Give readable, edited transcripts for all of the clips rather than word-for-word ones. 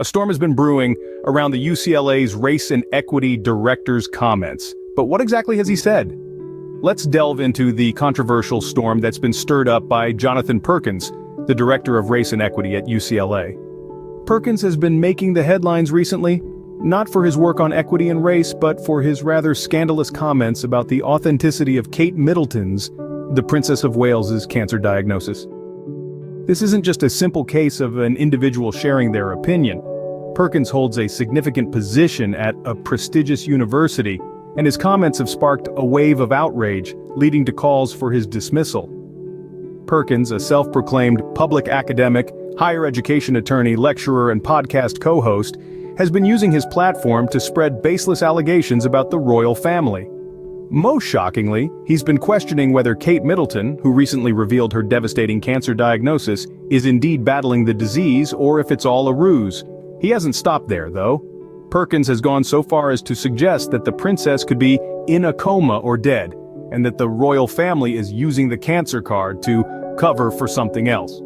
A storm has been brewing around the UCLA's Race and Equity Director's comments. But what exactly has he said? Let's delve into the controversial storm that's been stirred up by Jonathan Perkins, the Director of Race and Equity at UCLA. Perkins has been making the headlines recently, not for his work on equity and race, but for his rather scandalous comments about the authenticity of Kate Middleton's, the Princess of Wales's, cancer diagnosis. This isn't just a simple case of an individual sharing their opinion. Perkins holds a significant position at a prestigious university, and his comments have sparked a wave of outrage, leading to calls for his dismissal. Perkins, a self-proclaimed public academic, higher education attorney, lecturer, and podcast co-host, has been using his platform to spread baseless allegations about the royal family. Most shockingly, he's been questioning whether Kate Middleton, who recently revealed her devastating cancer diagnosis, is indeed battling the disease or if it's all a ruse. He hasn't stopped there, though. Perkins has gone so far as to suggest that the princess could be in a coma or dead, and that the royal family is using the cancer card to cover for something else.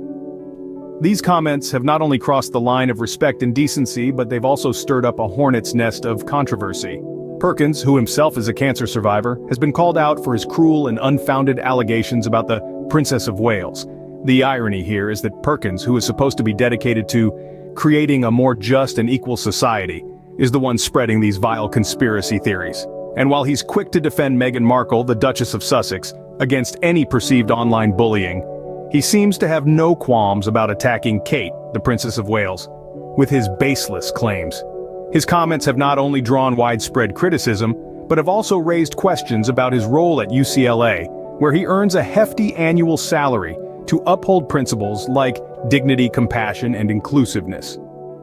These comments have not only crossed the line of respect and decency, but they've also stirred up a hornet's nest of controversy. Perkins, who himself is a cancer survivor, has been called out for his cruel and unfounded allegations about the Princess of Wales. The irony here is that Perkins, who is supposed to be dedicated to creating a more just and equal society, is the one spreading these vile conspiracy theories. And while he's quick to defend Meghan Markle, the Duchess of Sussex, against any perceived online bullying, he seems to have no qualms about attacking Kate, the Princess of Wales, with his baseless claims. His comments have not only drawn widespread criticism, but have also raised questions about his role at UCLA, where he earns a hefty annual salary to uphold principles like dignity, compassion, and inclusiveness.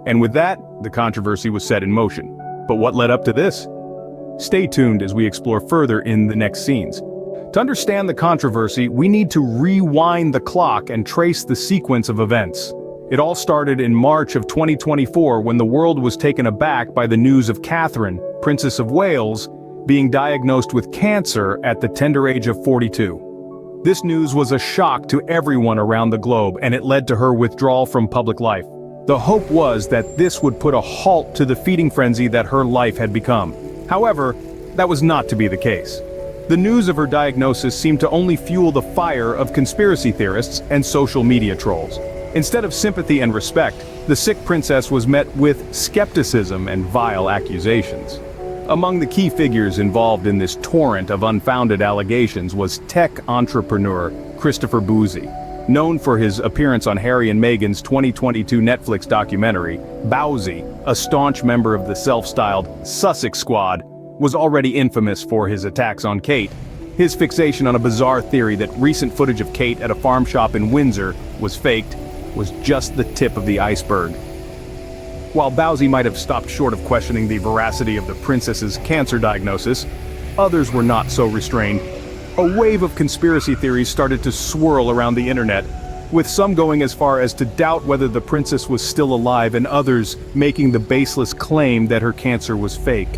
And with that, the controversy was set in motion. But what led up to this? Stay tuned as we explore further in the next scenes. To understand the controversy, we need to rewind the clock and trace the sequence of events. It all started in March of 2024 when the world was taken aback by the news of Catherine, Princess of Wales, being diagnosed with cancer at the tender age of 42. This news was a shock to everyone around the globe, and it led to her withdrawal from public life. The hope was that this would put a halt to the feeding frenzy that her life had become. However, that was not to be the case. The news of her diagnosis seemed to only fuel the fire of conspiracy theorists and social media trolls. Instead of sympathy and respect, the sick princess was met with skepticism and vile accusations. Among the key figures involved in this torrent of unfounded allegations was tech entrepreneur Christopher Bouzy. Known for his appearance on Harry and Meghan's 2022 Netflix documentary, Bouzy, a staunch member of the self-styled Sussex Squad, was already infamous for his attacks on Kate. His fixation on a bizarre theory that recent footage of Kate at a farm shop in Windsor was faked was just the tip of the iceberg. While Bouzy might have stopped short of questioning the veracity of the princess's cancer diagnosis, others were not so restrained. A wave of conspiracy theories started to swirl around the internet, with some going as far as to doubt whether the princess was still alive and others making the baseless claim that her cancer was fake.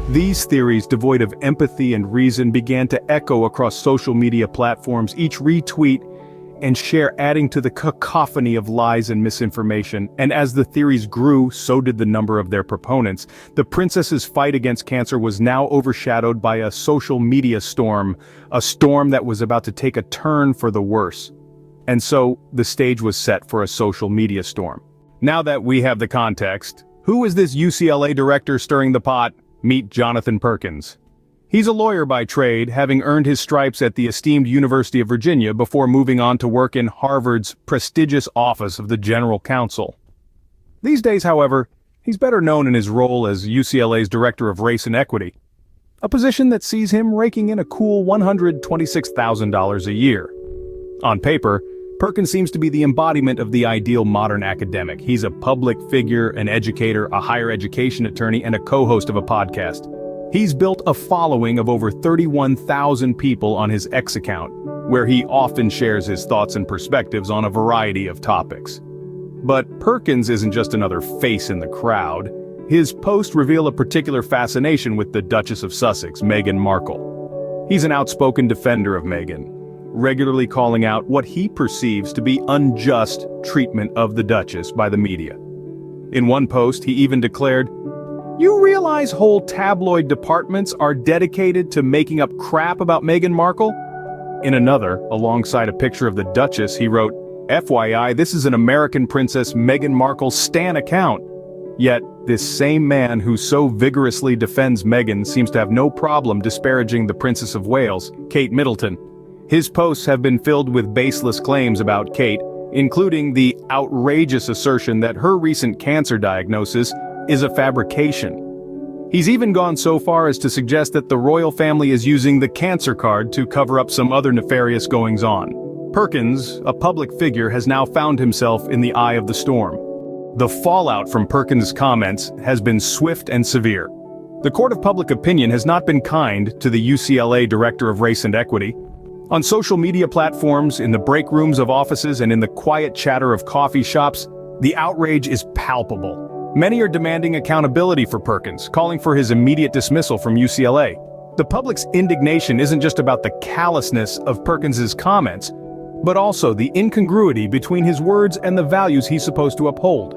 These theories, devoid of empathy and reason, began to echo across social media platforms, each retweet and share adding to the cacophony of lies and misinformation. And as the theories grew, so did the number of their proponents. The princess's fight against cancer was now overshadowed by a social media storm, a storm that was about to take a turn for the worse. And so, the stage was set for a social media storm. Now that we have the context, who is this UCLA director stirring the pot? Meet Jonathan Perkins. He's a lawyer by trade, having earned his stripes at the esteemed University of Virginia before moving on to work in Harvard's prestigious Office of the General Counsel. These days, however, he's better known in his role as UCLA's Director of Race and Equity, a position that sees him raking in a cool $126,000 a year. On paper, Perkins seems to be the embodiment of the ideal modern academic. He's a public figure, an educator, a higher education attorney, and a co-host of a podcast. He's built a following of over 31,000 people on his X account, where he often shares his thoughts and perspectives on a variety of topics. But Perkins isn't just another face in the crowd. His posts reveal a particular fascination with the Duchess of Sussex, Meghan Markle. He's an outspoken defender of Meghan, regularly calling out what he perceives to be unjust treatment of the Duchess by the media. In one post, he even declared, "You realize whole tabloid departments are dedicated to making up crap about Meghan Markle?" In another, alongside a picture of the Duchess, he wrote, "FYI, this is an American Princess Meghan Markle stan account." Yet, this same man who so vigorously defends Meghan seems to have no problem disparaging the Princess of Wales, Kate Middleton. His posts have been filled with baseless claims about Kate, including the outrageous assertion that her recent cancer diagnosis is a fabrication. He's even gone so far as to suggest that the royal family is using the cancer card to cover up some other nefarious goings-on. Perkins, a public figure, has now found himself in the eye of the storm. The fallout from Perkins' comments has been swift and severe. The court of public opinion has not been kind to the UCLA Director of Race and Equity. On social media platforms, in the break rooms of offices, and in the quiet chatter of coffee shops, the outrage is palpable. Many are demanding accountability for Perkins, calling for his immediate dismissal from UCLA. The public's indignation isn't just about the callousness of Perkins's comments, but also the incongruity between his words and the values he's supposed to uphold.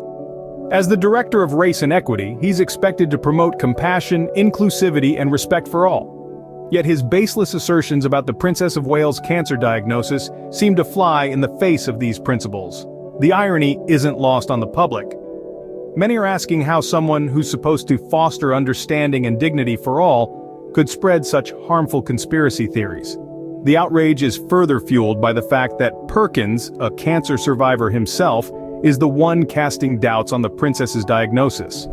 As the Director of Race and Equity, he's expected to promote compassion, inclusivity, and respect for all. Yet his baseless assertions about the Princess of Wales' cancer diagnosis seem to fly in the face of these principles. The irony isn't lost on the public. Many are asking how someone who's supposed to foster understanding and dignity for all could spread such harmful conspiracy theories. The outrage is further fueled by the fact that Perkins, a cancer survivor himself, is the one casting doubts on the princess's diagnosis.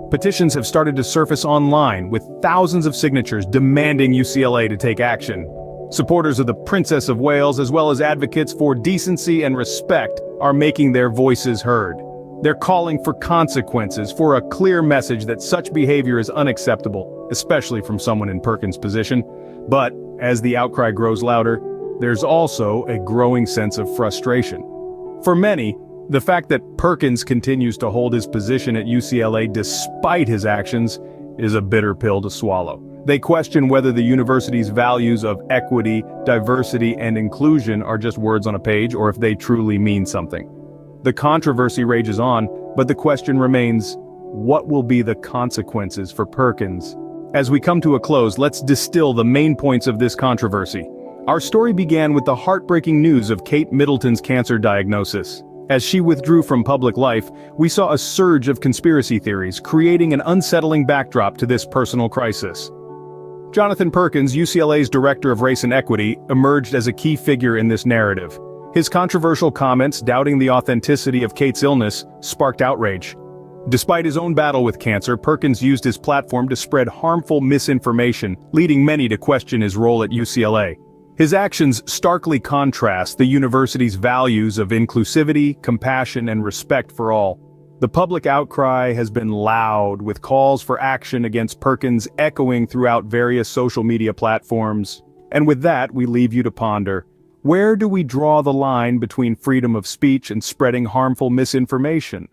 Petitions have started to surface online, with thousands of signatures demanding UCLA to take action. Supporters of the Princess of Wales, as well as advocates for decency and respect, are making their voices heard. They're calling for consequences, for a clear message that such behavior is unacceptable, especially from someone in Perkins' position. But, as the outcry grows louder, there's also a growing sense of frustration. For many, the fact that Perkins continues to hold his position at UCLA despite his actions is a bitter pill to swallow. They question whether the university's values of equity, diversity, and inclusion are just words on a page, or if they truly mean something. The controversy rages on, but the question remains, what will be the consequences for Perkins? As we come to a close, let's distill the main points of this controversy. Our story began with the heartbreaking news of Kate Middleton's cancer diagnosis. As she withdrew from public life, we saw a surge of conspiracy theories, creating an unsettling backdrop to this personal crisis. Jonathan Perkins, UCLA's Director of Race and Equity, emerged as a key figure in this narrative. His controversial comments doubting the authenticity of Kate's illness sparked outrage. Despite his own battle with cancer, Perkins used his platform to spread harmful misinformation, leading many to question his role at UCLA. His actions starkly contrast the university's values of inclusivity, compassion, and respect for all. The public outcry has been loud, with calls for action against Perkins echoing throughout various social media platforms. And with that, we leave you to ponder. Where do we draw the line between freedom of speech and spreading harmful misinformation?